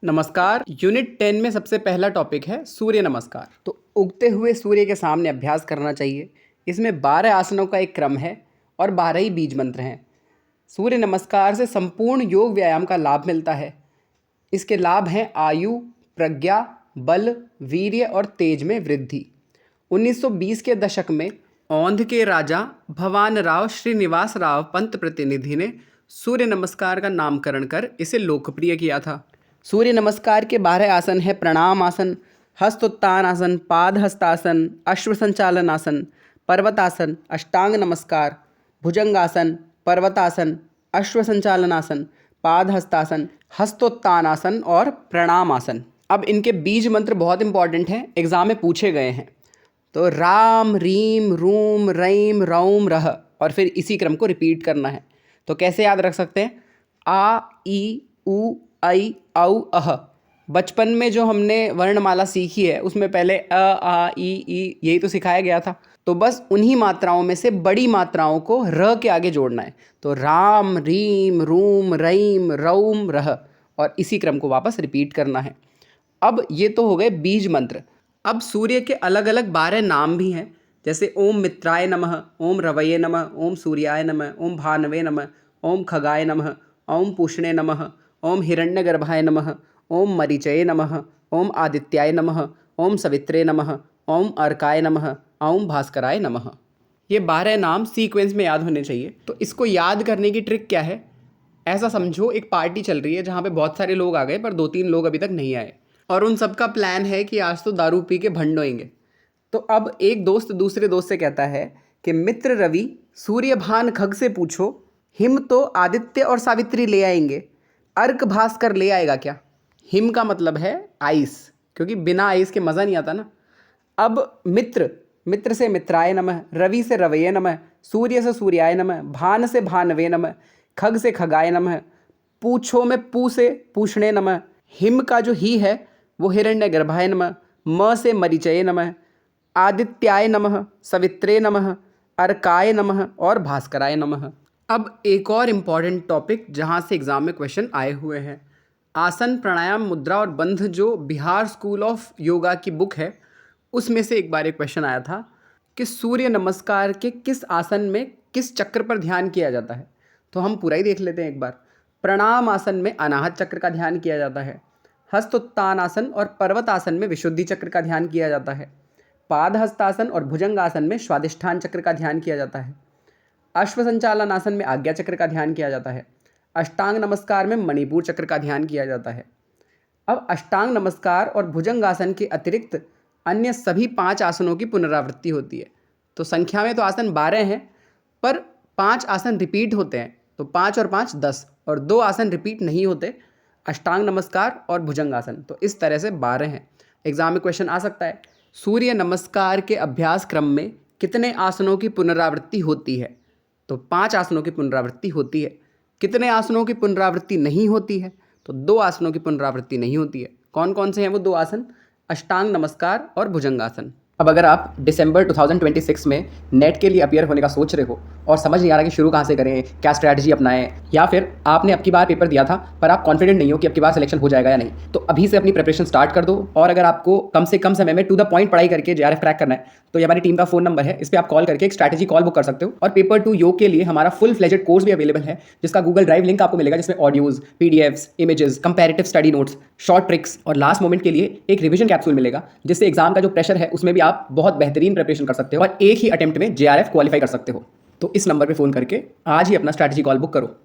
नमस्कार। यूनिट 10 में सबसे पहला टॉपिक है सूर्य नमस्कार। तो उगते हुए सूर्य के सामने अभ्यास करना चाहिए। इसमें 12 आसनों का एक क्रम है और 12 ही बीज मंत्र हैं। सूर्य नमस्कार से संपूर्ण योग व्यायाम का लाभ मिलता है। इसके लाभ हैं आयु, प्रज्ञा, बल, वीर्य और तेज में वृद्धि। 1920 के दशक में औंध के राजा भवानराव श्रीनिवास राव पंत प्रतिनिधि ने सूर्य नमस्कार का नामकरण कर इसे लोकप्रिय किया था। सूर्य नमस्कार के 12 आसन है प्रणाम आसन, हस्तोत्तान आसन, पाद हस्तासन, अश्व संचालन आसन, पर्वतासन, अष्टांग नमस्कार, भुजंगासन, पर्वतासन, अश्व संचालन आसन, पाद हस्तासन, हस्तोत्तान आसन और प्रणाम आसन। अब इनके बीज मंत्र बहुत इंपॉर्टेंट हैं, एग्जाम में पूछे गए हैं। तो राम, रीम, रूम, रईम, रौम, रह और फिर इसी क्रम को रिपीट करना है। तो कैसे याद रख सकते हैं? आ, ई, उ, ऐ, औ, अह। बचपन में जो हमने वर्णमाला सीखी है उसमें पहले अ, आ, ई यही तो सिखाया गया था। तो बस उन्हीं मात्राओं में से बड़ी मात्राओं को र के आगे जोड़ना है। तो राम, रीम, रूम, रईम, रौम, रह और इसी क्रम को वापस रिपीट करना है। अब ये तो हो गए बीज मंत्र। अब सूर्य के अलग अलग 12 नाम भी हैं, जैसे ओम मित्राय नमः, ओम रवये नमः, ओम सूर्याय नमः, ओम भानवे नमः, ओम खगाय नमः, ओम पूष्णे नमः, ओम हिरण्यगर्भाय नमः, ओम मरीचये नमः, ओम आदित्याय नमः, ओम सवित्रे नमः, ओम अर्काय नमः, ओम भास्कराय नमः। ये 12 नाम सीक्वेंस में याद होने चाहिए। तो इसको याद करने की ट्रिक क्या है? ऐसा समझो एक पार्टी चल रही है जहाँ पे बहुत सारे लोग आ गए पर 2-3 लोग अभी तक नहीं आए और उन सबका प्लान है कि आज तो दारू पी के भंडोएंगे। तो अब एक दोस्त दूसरे दोस्त से कहता है कि मित्र रवि, सूर्यभान खग से पूछो, हिम तो आदित्य और सावित्री ले आएंगे, अर्क भास्कर ले आएगा क्या? हिम का मतलब है आइस, क्योंकि बिना आइस के मज़ा नहीं आता ना। अब मित्र से मित्राय नमः, रवि से रवये नमः, सूर्य से सूर्याय नमः, भान से भानवे नमः, खग से खगाय नमः, पूछो में पू से पूछने नमः, हिम का जो ही है वो हिरण्यगर्भाय नमः, म से मरीचये नमः, आदित्याय नमः, सवित्रे नमः, अर्काय नमः और भास्कराय नमः। अब एक और इम्पॉर्टेंट टॉपिक जहाँ से एग्जाम में क्वेश्चन आए हुए हैं, आसन, प्राणायाम, मुद्रा और बंध जो बिहार स्कूल ऑफ योगा की बुक है उसमें से एक बार एक क्वेश्चन आया था कि सूर्य नमस्कार के किस आसन में किस चक्र पर ध्यान किया जाता है। तो हम पूरा ही देख लेते हैं एक बार। प्रणाम आसन में अनाहत चक्र का ध्यान किया जाता है। हस्तोत्तान आसन और पर्वत आसन में विशुद्धि चक्र का ध्यान किया जाता है। पाद हस्तासन और भुजंग आसन में स्वादिष्ठान चक्र का ध्यान किया जाता है। अश्व संचालन आसन में आज्ञा चक्र का ध्यान किया जाता है। अष्टांग नमस्कार में मणिपुर चक्र का ध्यान किया जाता है। अब अष्टांग नमस्कार और भुजंगासन के अतिरिक्त अन्य सभी 5 आसनों की पुनरावृत्ति होती है। तो संख्या में तो आसन 12 हैं पर 5 आसन रिपीट होते हैं। तो 5 और 5 10 और 2 आसन रिपीट नहीं होते, अष्टांग नमस्कार और भुजंगासन। तो इस तरह से 12 हैं। एग्जाम में क्वेश्चन आ सकता है, सूर्य नमस्कार के अभ्यास क्रम में कितने आसनों की पुनरावृत्ति होती है? तो 5 आसनों की पुनरावृत्ति होती है। कितने आसनों की पुनरावृत्ति नहीं होती है? तो 2 आसनों की पुनरावृत्ति नहीं होती है। कौन कौन से हैं वो 2 आसन? अष्टांग नमस्कार और भुजंगासन। अब अगर आप दिसंबर 2026 में नेट के लिए अपीयर होने का सोच रहे हो और समझ नहीं आ रहा कि शुरू कहाँ से करें, क्या स्ट्रैटेजी अपनाएं, या फिर आपने अब की बार पेपर दिया था पर आप कॉन्फिडेंट नहीं हो कि अब की बार सिलेक्शन हो जाएगा या नहीं, तो अभी से अपनी प्रिपरेशन स्टार्ट कर दो। और अगर आपको कम से कम समय में टू द पॉइंट पढ़ाई करके जेआरएफ क्रैक करना है तो ये हमारी टीम का फ़ोन नंबर है, इस पर आप कॉल करके एक स्ट्रैटेजी कॉल बुक कर सकते हो। और पेपर 2 योग के लिए हमारा फुल फ्लेजेड कोर्स भी अवेलेबल है, जिसका गूगल ड्राइव लिंक आपको मिलेगा, जिसमें audios, PDFs, images, comparative study notes, short tricks और लास्ट मोमेंट के लिए एक रिवीजन कैप्सूल मिलेगा, जिससे एग्जाम का जो प्रेशर है उसमें भी आप बहुत बेहतरीन प्रिपरेशन कर सकते हो और एक ही अटेम्प्ट में जेआरएफ क्वालिफाई कर सकते हो। तो इस नंबर पे फ़ोन करके आज ही अपना स्ट्रैटेजी कॉल बुक करो।